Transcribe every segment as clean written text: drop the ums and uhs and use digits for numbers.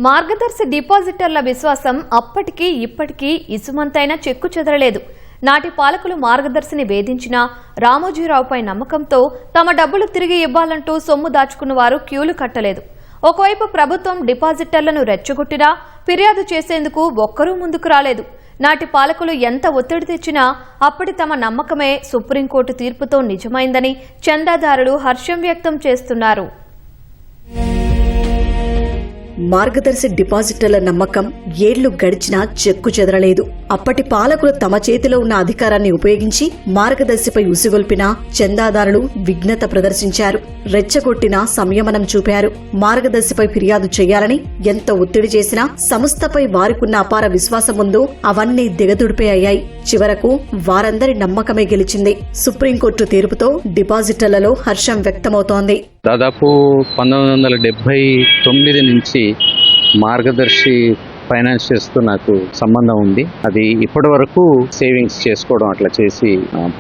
మార్గదర్శి డిపాజిటర్ల విశ్వాసం అప్పటికీ ఇప్పటికీ ఇసుమంతైనా చెక్కు చెదరలేదు. నాటి పాలకులు మార్గదర్శిని వేధించినా రామోజీరావుపై నమ్మకంతో తమ డబ్బులు తిరిగి ఇవ్వాలంటూ సొమ్ము దాచుకున్న వారు క్యూలు కట్టలేదు. ఒకవైపు ప్రభుత్వం డిపాజిటర్లను రెచ్చగొట్టినా ఫిర్యాదు చేసేందుకు ఒక్కరూ ముందుకు రాలేదు. నాటి పాలకులు ఎంత ఒత్తిడి తెచ్చినా అప్పటి తమ నమ్మకమే సుప్రీంకోర్టు తీర్పుతో నిజమైందని చందాదారులు హర్షం వ్యక్తం చేస్తున్నారు. మార్గదర్శి డిపాజిటర్ల నమ్మకం ఏళ్లు గడిచినా చెక్కు చెదరలేదు. అప్పటి పాలకులు తమ చేతిలో ఉన్న అధికారాన్ని ఉపయోగించి మార్గదర్శిపై ఉసిగొల్పినా చందాదారులు విఘ్నత ప్రదర్శించారు. రెచ్చగొట్టినా సంయమనం చూపారు. మార్గదర్శిపై ఫిర్యాదు చేయాలని ఎంత ఒత్తిడి చేసినా సంస్థపై వారికున్న అపార విశ్వాసం ముందు అవన్నీ దిగదుడిపే అయ్యాయి. చివరకు వారందరి నమ్మకమే గెలిచింది. సుప్రీంకోర్టు తీర్పుతో డిపాజిటర్లలో హర్షం వ్యక్తమవుతోంది. దాదాపు 1979 నుంచి మార్గదర్శి ఫైనాన్షియర్స్తో నాకు సంబంధం ఉంది. అది ఇప్పటి వరకు సేవింగ్స్ చేసుకోవడం అట్లా చేసి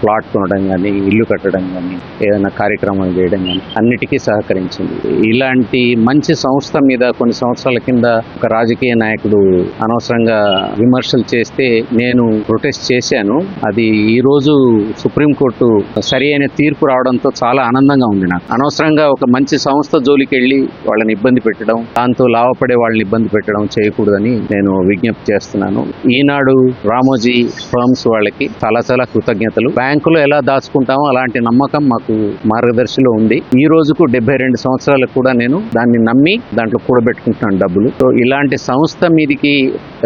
ప్లాట్ కొనడం కానీ, ఇల్లు కట్టడం కానీ, ఏదైనా కార్యక్రమాలు చేయడం కానీ అన్నిటికీ సహకరించింది. ఇలాంటి మంచి సంస్థ మీద కొన్ని సంవత్సరాల కింద ఒక రాజకీయ నాయకుడు అనవసరంగా విమర్శలు చేస్తే నేను ప్రొటెస్ట్ చేశాను. అది ఈ రోజు సుప్రీంకోర్టు సరి అయిన తీర్పు రావడంతో చాలా ఆనందంగా ఉంది. నాకు అనవసరంగా ఒక మంచి సంస్థ జోలికి వెళ్ళి వాళ్ళని ఇబ్బంది పెట్టడం, దాంతో లాభపడే వాళ్ళని ఇబ్బంది పెట్టడం చేయకూడదని నేను విజ్ఞప్తి చేస్తున్నాను. ఈనాడు రామోజీ ఫర్మ్స్ వాళ్ళకి చాలా చాలా కృతజ్ఞతలు. బ్యాంకులో ఎలా దాచుకుంటామో అలాంటి నమ్మకం మాకు మార్గదర్శిలో ఉంది. ఈ రోజుకు 72 సంవత్సరాలకు కూడా నేను దాన్ని నమ్మి దాంట్లో కూడబెట్టుకుంటున్నాను డబ్బులు. సో ఇలాంటి సంస్థ మీదికి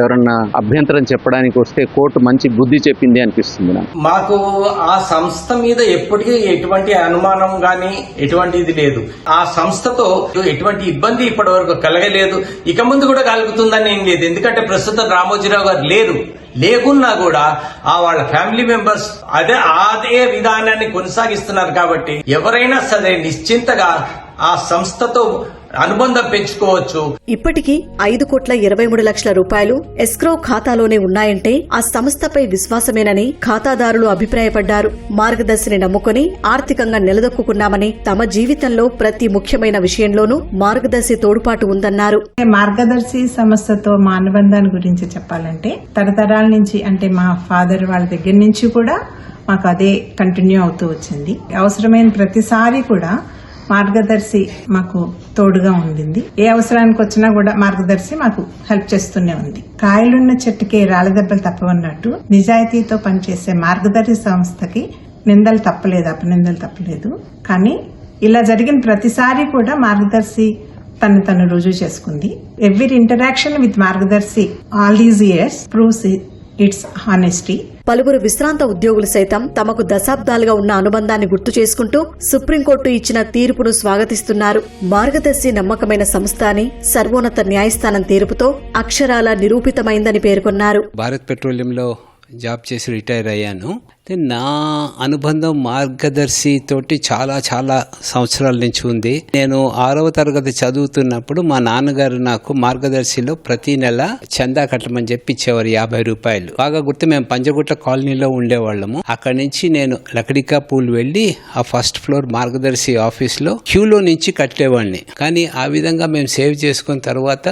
ఎవరన్నా అభ్యంతరం చెప్పడానికి వస్తే కోర్టు మంచి బుద్ధి చెప్పింది అనిపిస్తుంది నాకు. మాకు ఆ సంస్థ మీద ఎప్పటికీ ఎటువంటి అనుమానం గాని ఎటువంటిది లేదు. ఆ సంస్థతో ఎటువంటి ఇబ్బంది ఇప్పటి వరకు కలగలేదు. ఇక ముందు కూడా కలుగుతుందని ఏం లేదు. ఎందుకంటే ప్రస్తుతం రామోజీరావు గారు లేకున్నా కూడా వాళ్ళ ఫ్యామిలీ మెంబర్స్ అదే విధానాన్ని కొనసాగిస్తున్నారు. కాబట్టి ఎవరైనా సరే నిశ్చింతగా ఆ సంస్థతో అనుబంధం పెంచుకోవచ్చు. ఇప్పటికీ 5,23,00,000 రూపాయలు ఎస్క్రో ఖాతాలోనే ఉన్నాయంటే ఆ సంస్థపై విశ్వాసమేనని ఖాతాదారులు అభిప్రాయపడ్డారు. మార్గదర్శిని నమ్ముకుని ఆర్థికంగా నిలదొక్కున్నామని, తమ జీవితంలో ప్రతి ముఖ్యమైన విషయంలోనూ మార్గదర్శి తోడ్పాటు ఉందన్నారు. మార్గదర్శి సంస్థతో మా అనుబంధాన్ని గురించి చెప్పాలంటే తరతరాల నుంచి, అంటే మా ఫాదర్ వాళ్ళ దగ్గర నుంచి కూడా మాకు అదే కంటిన్యూ అవుతూ వచ్చింది. అవసరమైన ప్రతిసారి కూడా మార్గదర్శి మాకు తోడుగా ఉండింది. ఏ అవసరానికి వచ్చినా కూడా మార్గదర్శి మాకు హెల్ప్ చేస్తూనే ఉంది. కాయలున్న చెట్టుకే రాళ్ళదెబ్బలు తప్పవన్నట్టు నిజాయితీతో పనిచేసే మార్గదర్శి సంస్థకి నిందలు తప్పలేదు, అపనిందలు తప్పలేదు. కానీ ఇలా జరిగిన ప్రతిసారి కూడా మార్గదర్శి తను రుజువు చేసుకుంది. Every interaction with Margadarsi all these years proves it's honesty. పలువురు విశ్రాంత ఉద్యోగులు సైతం తమకు దశాబ్దాలుగా ఉన్న అనుబంధాన్ని గుర్తు చేసుకుంటూ సుప్రీంకోర్టు ఇచ్చిన తీర్పును స్వాగతిస్తున్నారు. మార్గదర్శి నమ్మకమైన సంస్థ అని సర్వోన్నత న్యాయస్థానం తీర్పుతో అక్షరాల నిరూపితమైందని పేర్కొన్నారు. భారత్ పెట్రోలియంలో జాబ్ చేసి రిటైర్ అయ్యాను. నా అనుబంధం మార్గదర్శి తోటి చాలా చాలా సంవత్సరాల నుంచి ఉంది. నేను 6వ తరగతి చదువుతున్నప్పుడు మా నాన్నగారు నాకు మార్గదర్శిలో ప్రతి నెల చందా కట్టమని చెప్పి ఇచ్చేవారు 50 రూపాయలు. బాగా గుర్తు, మేము పంజగుట్ట కాలనీలో ఉండేవాళ్ళము. అక్కడి నుంచి నేను లకడికా పూల్ వెళ్లి ఆ ఫస్ట్ ఫ్లోర్ మార్గదర్శి ఆఫీస్లో క్యూలో నుంచి కట్టేవాడిని. కానీ ఆ విధంగా మేము సేవ్ చేసుకున్న తర్వాత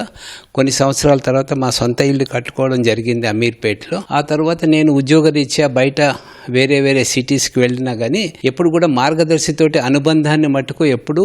కొన్ని సంవత్సరాల తర్వాత మా సొంత ఇల్లు కట్టుకోవడం జరిగింది అమీర్పేటలో. ఆ తర్వాత నేను ఉద్యోగరీత్యా బయట వేరే సిటీస్కి వెళ్ళినా కానీ ఎప్పుడు కూడా మార్గదర్శితోటి అనుబంధాన్ని మట్టుకు ఎప్పుడు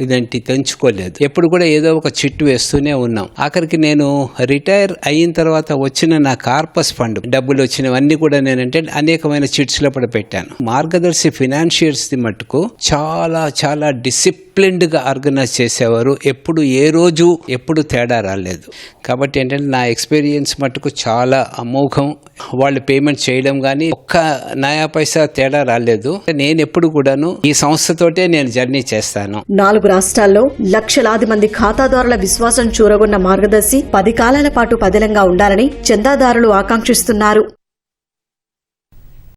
ఇదంటి తెంచుకోలేదు. ఎప్పుడు కూడా ఏదో ఒక చిట్టు వేస్తూనే ఉన్నాం. ఆఖరికి నేను రిటైర్ అయిన తర్వాత వచ్చిన నా కార్పస్ ఫండ్ డబ్బులు వచ్చినవన్నీ కూడా నేనంటే అనేకమైన చిట్స్ లో కూడా పెట్టాను. మార్గదర్శి ఫైనాన్షియర్స్ ది మట్టుకు చాలా చాలా డిసిప్లిన్డ్ గా ఆర్గనైజ్ చేసేవారు. ఎప్పుడు ఏ రోజు ఎప్పుడు తేడా రాలేదు. కాబట్టి ఏంటంటే నా ఎక్స్పీరియన్స్ మట్టుకు చాలా అమోఘం. వాళ్ళు పేమెంట్ చేయడం కానీ ఒక్క నయా పైసా తేడా రాలేదు. నేను ఎప్పుడు కూడాను ఈ సంస్థతోటే నేను జర్నీ చేస్తాను. 4 రాష్ట్రాల్లో లక్షలాది మంది ఖాతాదారుల విశ్వాసం చూరగొన్న మార్గదర్శి 10 కాలాల పాటు పదిలంగా ఉండాలని చందాదారులు ఆకాంక్షిస్తున్నారు.